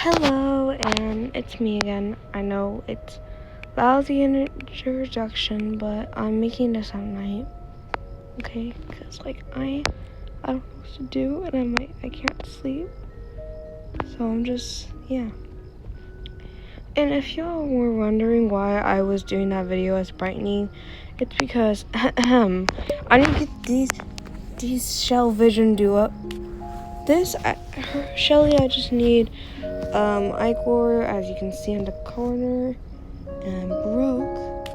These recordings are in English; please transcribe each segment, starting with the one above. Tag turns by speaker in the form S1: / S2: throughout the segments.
S1: Hello, and it's me again. I know it's lousy introduction, but I'm making this at night, okay? Because, I don't know what to do, and I can't sleep. So I'm just, yeah. And if y'all were wondering why I was doing that video as brightening, it's because, I need to get these Shell Vision Duo. Shelly, I just need Icor, as you can see in the corner, and Broke.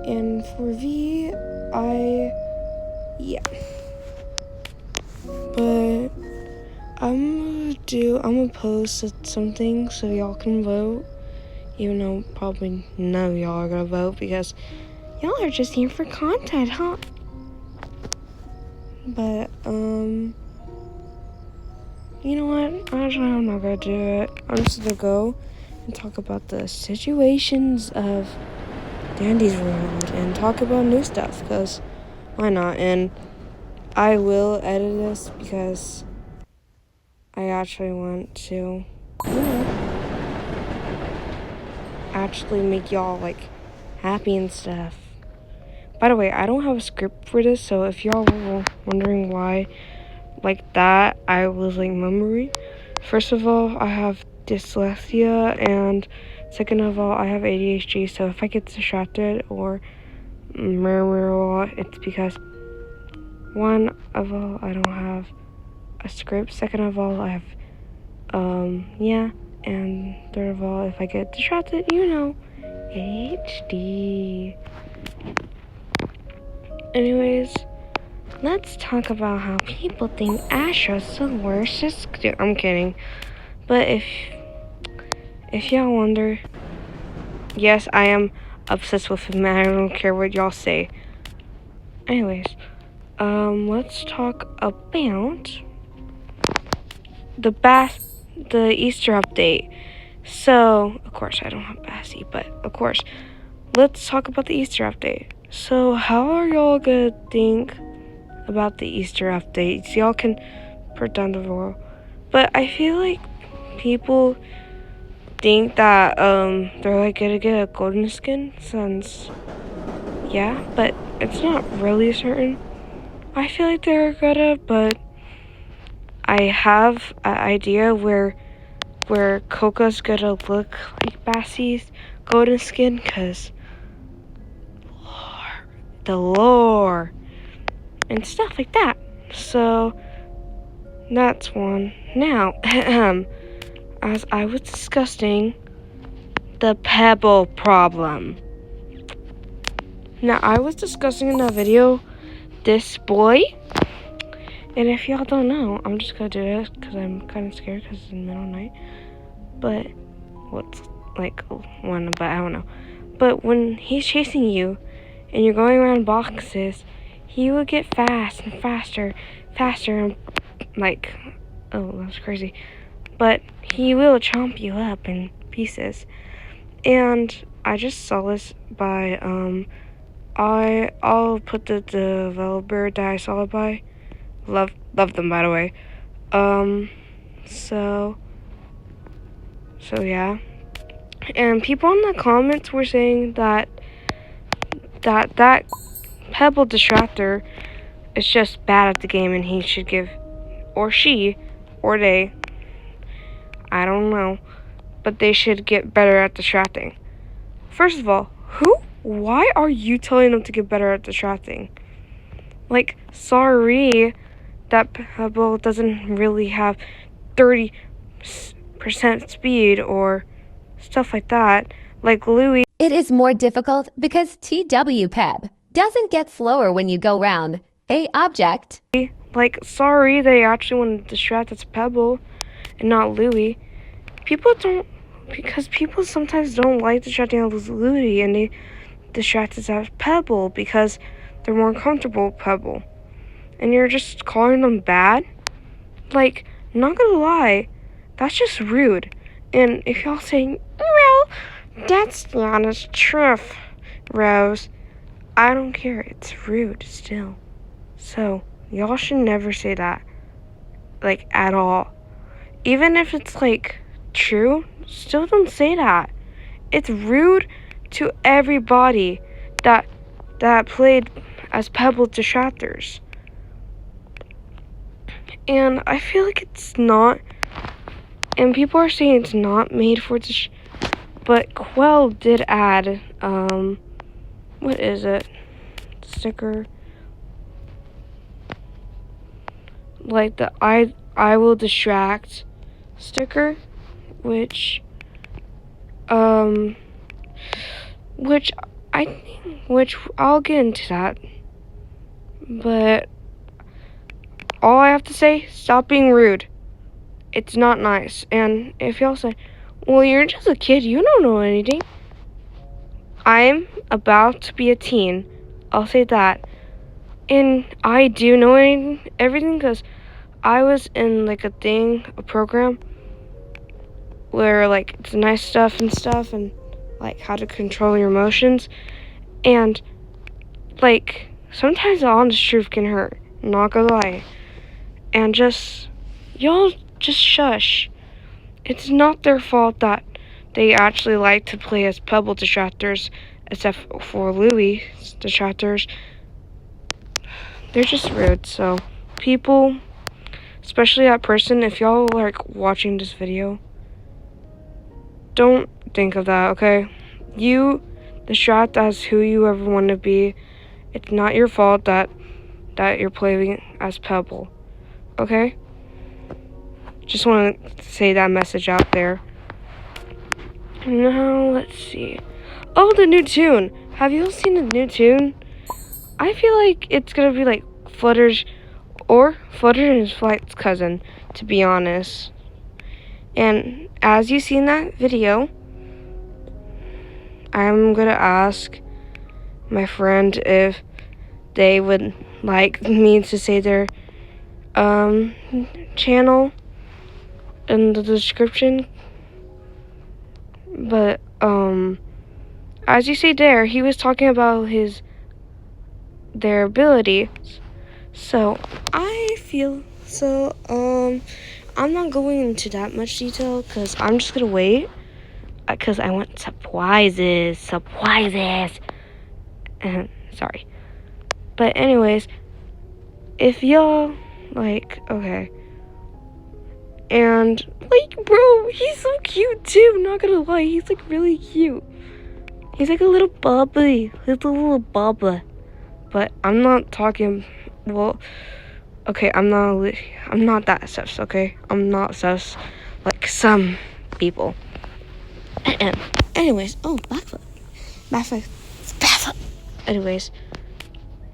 S1: And for V, yeah. But I'm gonna post something so y'all can vote. Even though probably none of y'all are gonna vote because y'all are just here for content, huh? But, you know what? Actually, I'm not gonna do it. I'm just gonna go and talk about the situations of Dandy's World and talk about new stuff, because why not? And I will edit this because I actually want to, actually make y'all, happy and stuff. By the way, I don't have a script for this, so if y'all were wondering why, that, I was, mumbling. First of all, I have dyslexia, and second of all, I have ADHD, so if I get distracted or murmur a lot, it's because, one of all, I don't have a script. Second of all, I have, yeah. And third of all, if I get distracted, ADHD. Anyways, let's talk about how people think Astro's the worst. I'm kidding. But if y'all wonder, yes, I am obsessed with him. I don't care what y'all say. Anyways, let's talk about the Easter update. So, of course, I don't have Bassy, but of course, let's talk about the Easter update. So, how are y'all gonna think about the Easter updates? Y'all can put down the roll. But I feel like people think that they're gonna get a golden skin since, yeah, but it's not really certain. I feel like they're gonna, but I have an idea where Coco's gonna look like Bassy's golden skin, because the lore and stuff like that. So that's one. Now, as I was discussing the pebble problem. Now, I was discussing in that video this boy, and if y'all don't know, I'm just gonna do this because I'm kind of scared because it's in the middle of the night. But what's one? But I don't know. But when he's chasing you, and you're going around boxes, he will get fast and faster, and oh, that's crazy. But he will chomp you up in pieces. And I just saw this by I'll put the developer that I saw it by. Love them, by the way. So yeah. And people in the comments were saying that Pebble Distractor is just bad at the game, and he should give, or she, or they, I don't know, but they should get better at distracting. First of all, why are you telling them to get better at distracting? Sorry that Pebble doesn't really have 30% speed or stuff like that, like Louie.
S2: It is more difficult because TWPEB doesn't get slower when you go round a object.
S1: Sorry, they actually want to distract as Pebble and not Louie. People sometimes don't like distracting as Louie, and they distract as Pebble because they're more comfortable with Pebble. And you're just calling them bad? Not gonna lie, that's just rude. And if y'all saying, well, that's the honest truth, Rose, I don't care. It's rude still. So, y'all should never say that. At all. Even if it's, true? Still don't say that. It's rude to everybody that played as Pebble Detractors. And I feel like it's not, and people are saying it's not made for but Quell did add, what is it? Sticker. Like the I will distract sticker, which which I'll get into that. But all I have to say, stop being rude. It's not nice. And if y'all say, well, you're just a kid, you don't know anything. I'm about to be a teen. I'll say that. And I do know everything because I was in like a program where like it's nice stuff and like how to control your emotions. And like sometimes the honest truth can hurt. Not gonna lie. And y'all just shush. It's not their fault that they actually like to play as Pebble Detractors, except for Louie's Detractors. They're just rude. So people, especially that person, if y'all are like watching this video, don't think of that, okay? You distract as who you ever want to be. It's not your fault that you're playing as Pebble, okay? Just want to say that message out there. Now, let's see. Oh, the new tune. Have you all seen the new tune? I feel like it's going to be like Flutter's and Flight's cousin, to be honest. And as you see in that video, I'm going to ask my friend if they would like me to say their channel in the description. But as you see there, he was talking about their abilities. So I'm not going into that much detail because I'm just gonna wait because I want surprises. Sorry, but anyways, if y'all like, okay. And, like, bro, he's so cute, too. Not gonna lie, he's, like, really cute. He's, like, a little bubbly. He's a little bubba. But I'm not talking, well, okay, I'm not that sus, okay? I'm not sus like some people. Anyways, oh, backflip. Anyways,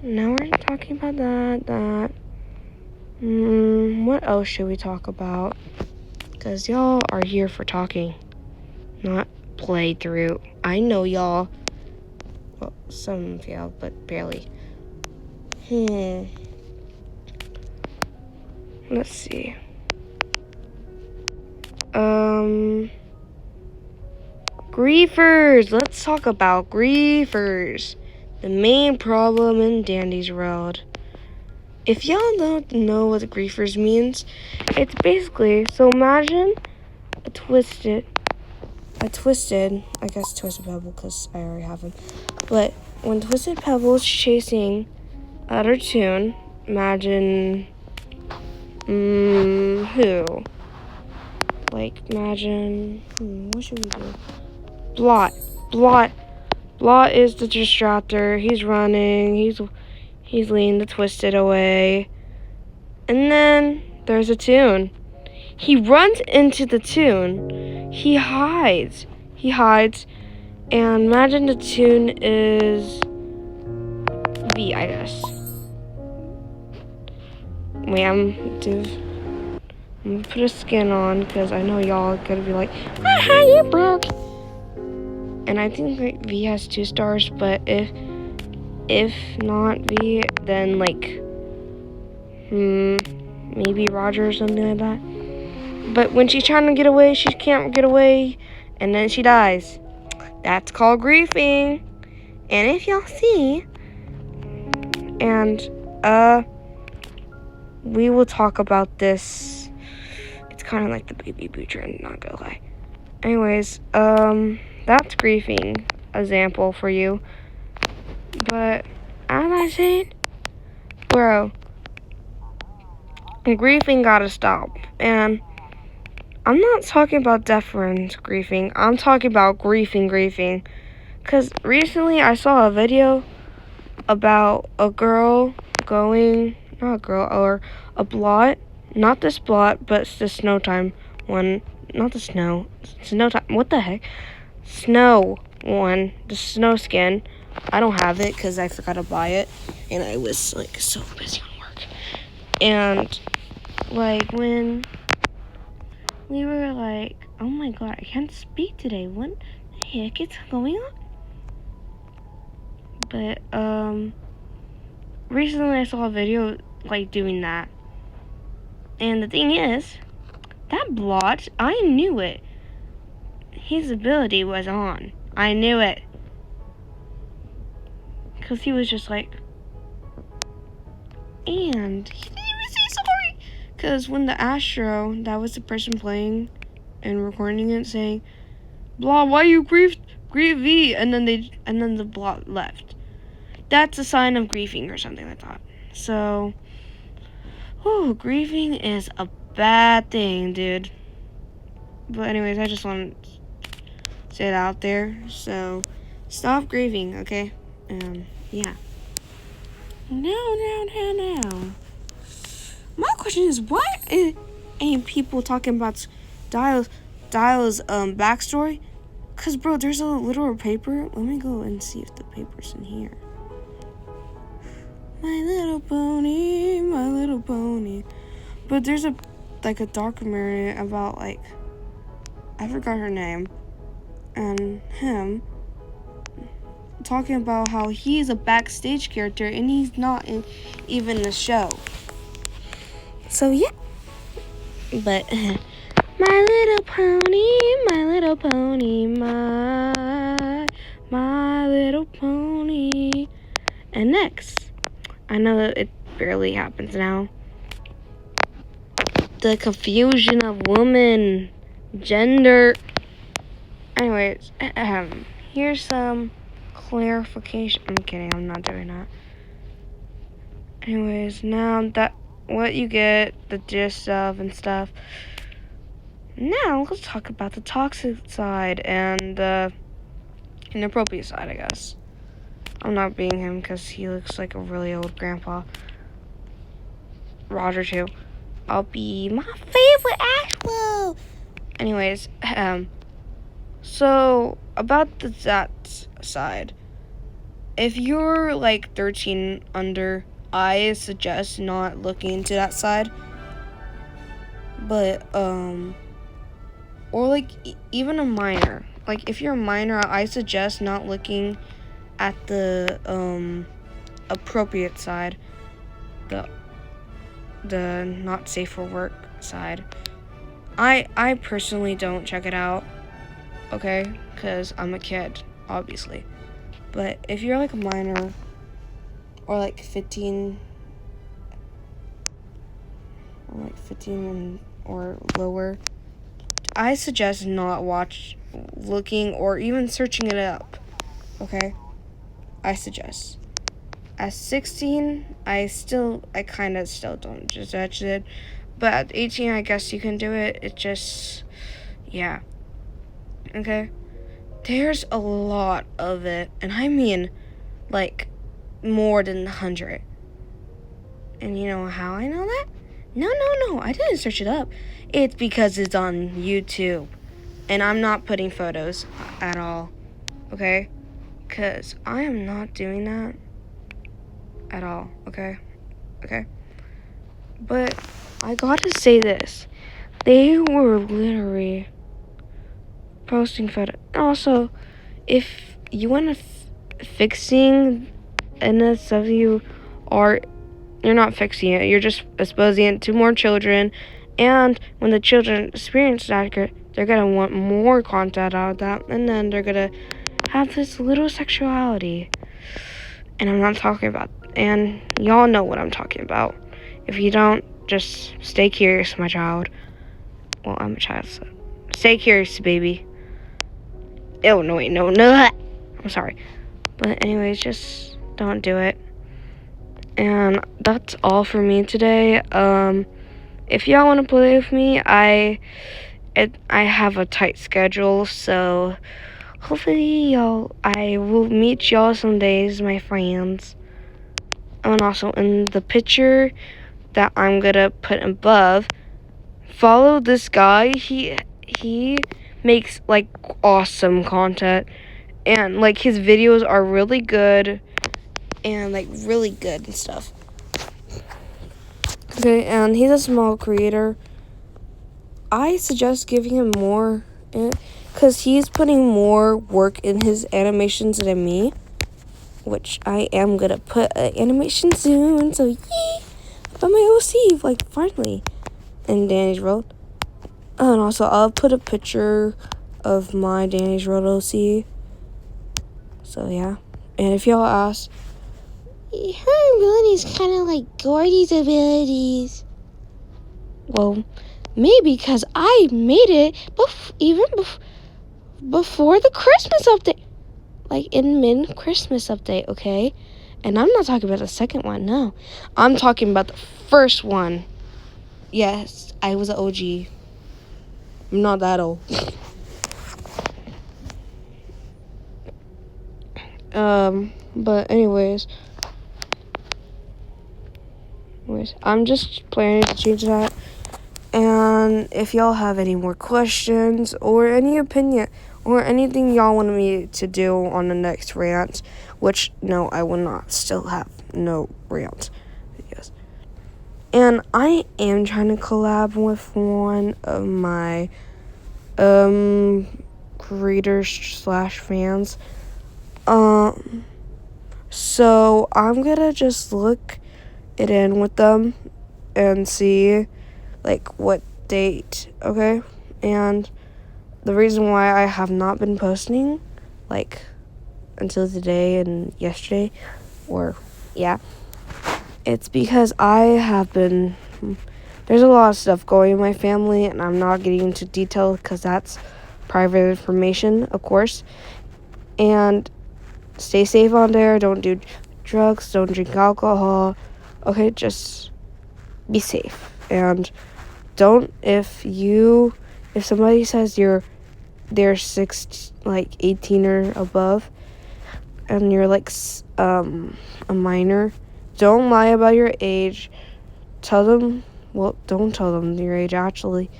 S1: now we're talking about that. What else should we talk about? Because y'all are here for talking, not playthrough. I know y'all. Well, some of y'all, but barely. Let's see. Griefers. Let's talk about griefers. The main problem in Dandy's World. If y'all don't know what the griefers means, it's basically, so imagine a twisted, I guess Twisted Pebble because I already have him. But when Twisted Pebble is chasing other tune, imagine, who? Like, imagine, what should we do? Blot is the distractor. He's running, he's leading the Twisted away. And then there's a tune. He runs into the tune. He hides. And imagine the tune is V, I guess. Wait, I'm gonna put a skin on because I know y'all are gonna be like, haha, you broke. And I think like V has 2 stars, but if not V, then like maybe Roger or something like that. But when she's trying to get away, she can't get away, and then she dies. That's called griefing. And if y'all see, and we will talk about this. It's kind of like the baby boo trend, not gonna lie. Anyways, that's griefing example for you. But as I said, bro, griefing gotta stop. And I'm not talking about different griefing. I'm talking about griefing. Because recently I saw a video about a girl going, not a girl, or a blot. Not this blot, but it's the snow time one. Not the snow. Snow time. What the heck? Snow one. The snow skin. I don't have it because I forgot to buy it. And I was like so busy on work. And like when we were like, oh my god, I can't speak today. What the heck is going on? But recently I saw a video like doing that. And the thing is, that blot, I knew it. His ability was on. I knew it. Because he was just like, and he didn't even say sorry. Because when the Astro, that was the person playing and recording it, saying, blah, why you grievy? And then the blot left. That's a sign of griefing or something like that. So, grieving is a bad thing, dude. But anyways, I just want to say it out there. So, stop grieving, okay? Yeah. No. My question is, why ain't people talking about Dial's backstory? Cause bro, there's a little paper. Let me go and see if the paper's in here. My little pony. But there's a documentary about like, I forgot her name, and him talking about how he's a backstage character and he's not in even the show. So yeah. But my little pony, my little pony. And next, I know that it barely happens now. The confusion of woman, gender. Anyways, here's some clarification. I'm kidding, I'm not doing that. Anyways, now that what you get, the gist of and stuff. Now let's talk about the toxic side and the inappropriate side, I guess. I'm not being him because he looks like a really old grandpa. Roger too. I'll be my favorite Ashwell. Anyways, so about that side. If you're like 13 under, I suggest not looking into that side. But or like even a minor. Like if you're a minor, I suggest not looking at the appropriate side, the not safe for work side. I personally don't check it out, okay, because I'm a kid, obviously. But if you're like a minor or like 15 or lower, I suggest not looking or even searching it up, okay? I suggest. At 16, I kind of still don't judge it. But at 18, I guess you can do it. It just, yeah. Okay? There's a lot of it. And I mean, like, more than 100. And you know how I know that? No. I didn't search it up. It's because it's on YouTube. And I'm not putting photos at all. Okay? Because I am not doing that at all, okay? But I gotta say this. They were literally posting photos. Also, if you want to fixing and stuff you're not fixing it. You're just exposing it to more children. And when the children experience that, they're gonna want more content out of that. And then they're gonna have this little sexuality. And I'm not talking about, and y'all know what I'm talking about. If you don't, just stay curious, my child. Well, I'm a child, so stay curious, baby. Oh, no, wait, no. I'm sorry. But anyways, just don't do it. And that's all for me today. If y'all want to play with me, I have a tight schedule, so hopefully I will meet y'all some days, my friends. And also in the picture that I'm gonna put above, follow this guy. He makes like awesome content, and like his videos are really good and like really good and stuff. Okay, and he's a small creator. I suggest giving him more, because he's putting more work in his animations than me, which I am gonna put an animation soon, so yay! But my OC, like, finally, in Danny's World. And also, I'll put a picture of my Danny's World OC. So, yeah. And if y'all ask, her abilities kind of like Gordy's abilities. Well, maybe because I made it before the Christmas update. Like, in mid-Christmas update, okay? And I'm not talking about the second one, no. I'm talking about the first one. Yes, I was an OG. I'm not that old. But anyways, I'm just planning to change that. And if y'all have any more questions or any opinion or anything y'all want me to do on the next rant, which no, I will not still have no rant videos. And I am trying to collab with one of my creators / fans. So I'm gonna just look it in with them and see like what date, okay? And the reason why I have not been posting like until today and yesterday, or yeah, it's because there's a lot of stuff going in my family, and I'm not getting into detail because that's private information, of course. And stay safe on there. Don't do drugs. Don't drink alcohol. Okay, just be safe. And don't, if somebody says they're 18 or above, and you're like a minor, don't lie about your age. Don't tell them your age actually,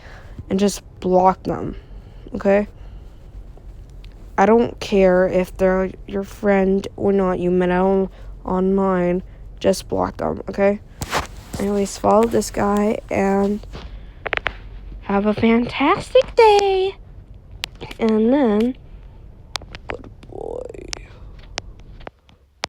S1: and just block them. Okay? I don't care if they're your friend or not. You met out online. Just block them, okay? Anyways, follow this guy and have a fantastic day. And then